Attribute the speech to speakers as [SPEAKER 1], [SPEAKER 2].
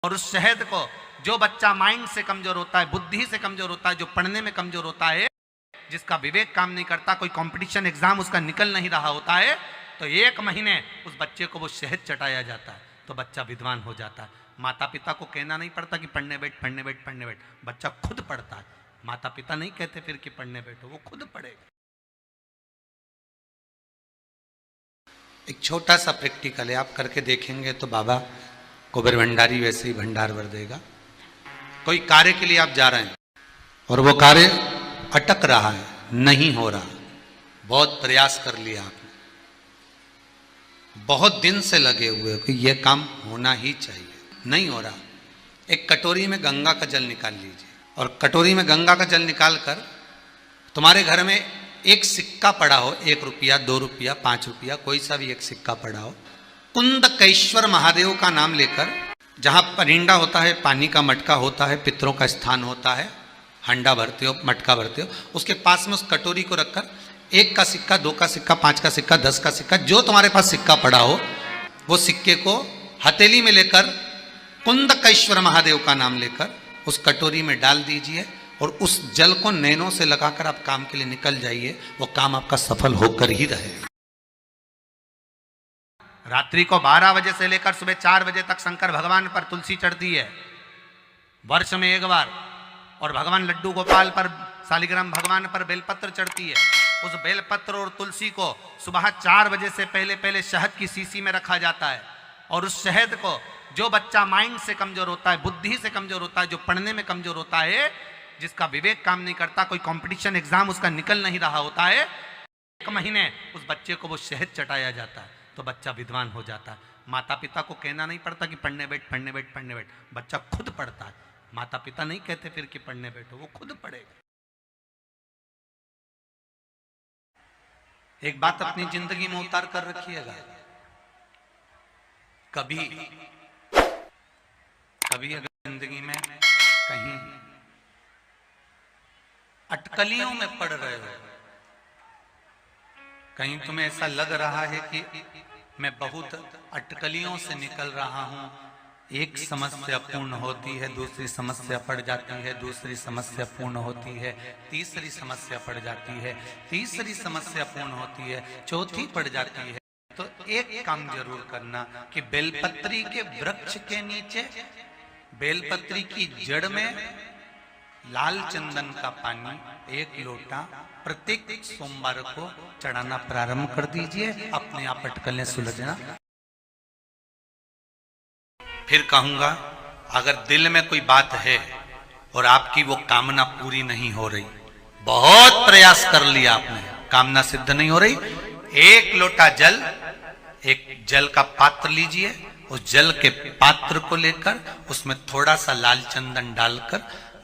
[SPEAKER 1] और उस शहद को जो बच्चा माइंड से कमजोर होता है, बुद्धि से कमजोर होता है, जो पढ़ने में कमजोर होता है, जिसका विवेक काम नहीं करता, कोई कंपटीशन एग्जाम उसका निकल नहीं रहा होता है, तो 1 महीने उस बच्चे को वो शहद चटाया जाता है तो बच्चा विद्वान हो जाता है। माता पिता को कहना नहीं पड़ता कि पढ़ने बैठ पढ़ने बैठ पढ़ने बैठ, बच्चा खुद पढ़ता है। माता पिता नहीं कहते फिर कि पढ़ने बैठो, वो खुद पढ़ेगा। एक छोटा सा प्रैक्टिकल है, आप करके देखेंगे तो बाबा कुबेर भंडारी वैसे ही भंडार भर देगा। कोई कार्य के लिए आप जा रहे हैं और वो कार्य अटक रहा है, नहीं हो रहा, बहुत प्रयास कर लिया आपने, बहुत दिन से लगे हुए कि यह काम होना ही चाहिए, नहीं हो रहा। एक कटोरी में गंगा का जल निकाल लीजिए और कटोरी में गंगा का जल निकाल कर तुम्हारे घर में एक सिक्का पड़ा हो, 1 रुपया 2 रुपया 5 रुपया, कोई सा भी एक सिक्का पड़ा हो, कुंदकेश्वर महादेव का नाम लेकर, जहां परिंडा होता है, पानी का मटका होता है, पितरों का स्थान होता है, हंडा भरते हो, मटका भरते हो, उसके पास में उस कटोरी को रखकर 1 का सिक्का, 2 का सिक्का, 5 का सिक्का, 10 का सिक्का, जो तुम्हारे पास सिक्का पड़ा हो, वो सिक्के को हथेली में लेकर कुंदकेश्वर महादेव का नाम लेकर उस कटोरी में डाल दीजिए और उस जल को नैनों से लगाकर आप काम के लिए निकल जाइए, वो काम आपका सफल होकर ही रहेगा। रात्रि को 12 बजे से लेकर सुबह 4 बजे तक शंकर भगवान पर तुलसी चढ़ती है, वर्ष में 1 बार, और भगवान लड्डू गोपाल पर, शालिग्राम भगवान पर बेलपत्र चढ़ती है। उस बेलपत्र और तुलसी को सुबह 4 बजे से पहले शहद की शीशी में रखा जाता है और उस शहद को जो बच्चा माइंड से कमजोर होता है, बुद्धि से कमजोर होता है, जो पढ़ने में कमजोर होता है, जिसका विवेक काम नहीं करता, कोई कंपटीशन एग्जाम उसका निकल नहीं रहा होता है, 1 महीने उस बच्चे को वो शहद चटाया जाता है तो बच्चा विद्वान हो जाता है। माता पिता को कहना नहीं पड़ता कि पढ़ने बैठ पढ़ने बैठ पढ़ने बैठ, बच्चा खुद पढ़ता है। माता पिता नहीं कहते फिर कि पढ़ने बैठो, वो खुद पढ़ेगा। एक बात अपनी जिंदगी में उतार कर रखिएगा, कभी अगर जिंदगी में कहीं अटकलियों में पड़ रहे हो, कहीं तुम्हें ऐसा लग रहा है कि मैं बहुत अटकलियों से निकल रहा हूं, एक समस्या पूर्ण होती है, दूसरी समस्या पड़ जाती है, दूसरी समस्या पूर्ण होती है, तीसरी समस्या पड़ जाती है, तीसरी समस्या पूर्ण होती है, चौथी पड़ जाती है, तो एक काम जरूर करना कि बेलपत्री के वृक्ष के नीचे, बेलपत्री की जड़ में लाल चंदन का पानी 1 लोटा प्रत्येक सोमवार को चढ़ाना प्रारंभ कर दीजिए, अपने आप अटकलें सुलझना। फिर कहूंगा, अगर दिल में कोई बात है और आपकी वो कामना पूरी नहीं हो रही, बहुत प्रयास कर लिया आपने, कामना सिद्ध नहीं हो रही, 1 लोटा जल, एक जल का पात्र लीजिए, उस जल के पात्र को लेकर उसमें थोड़ा सा लाल चंदन डालकर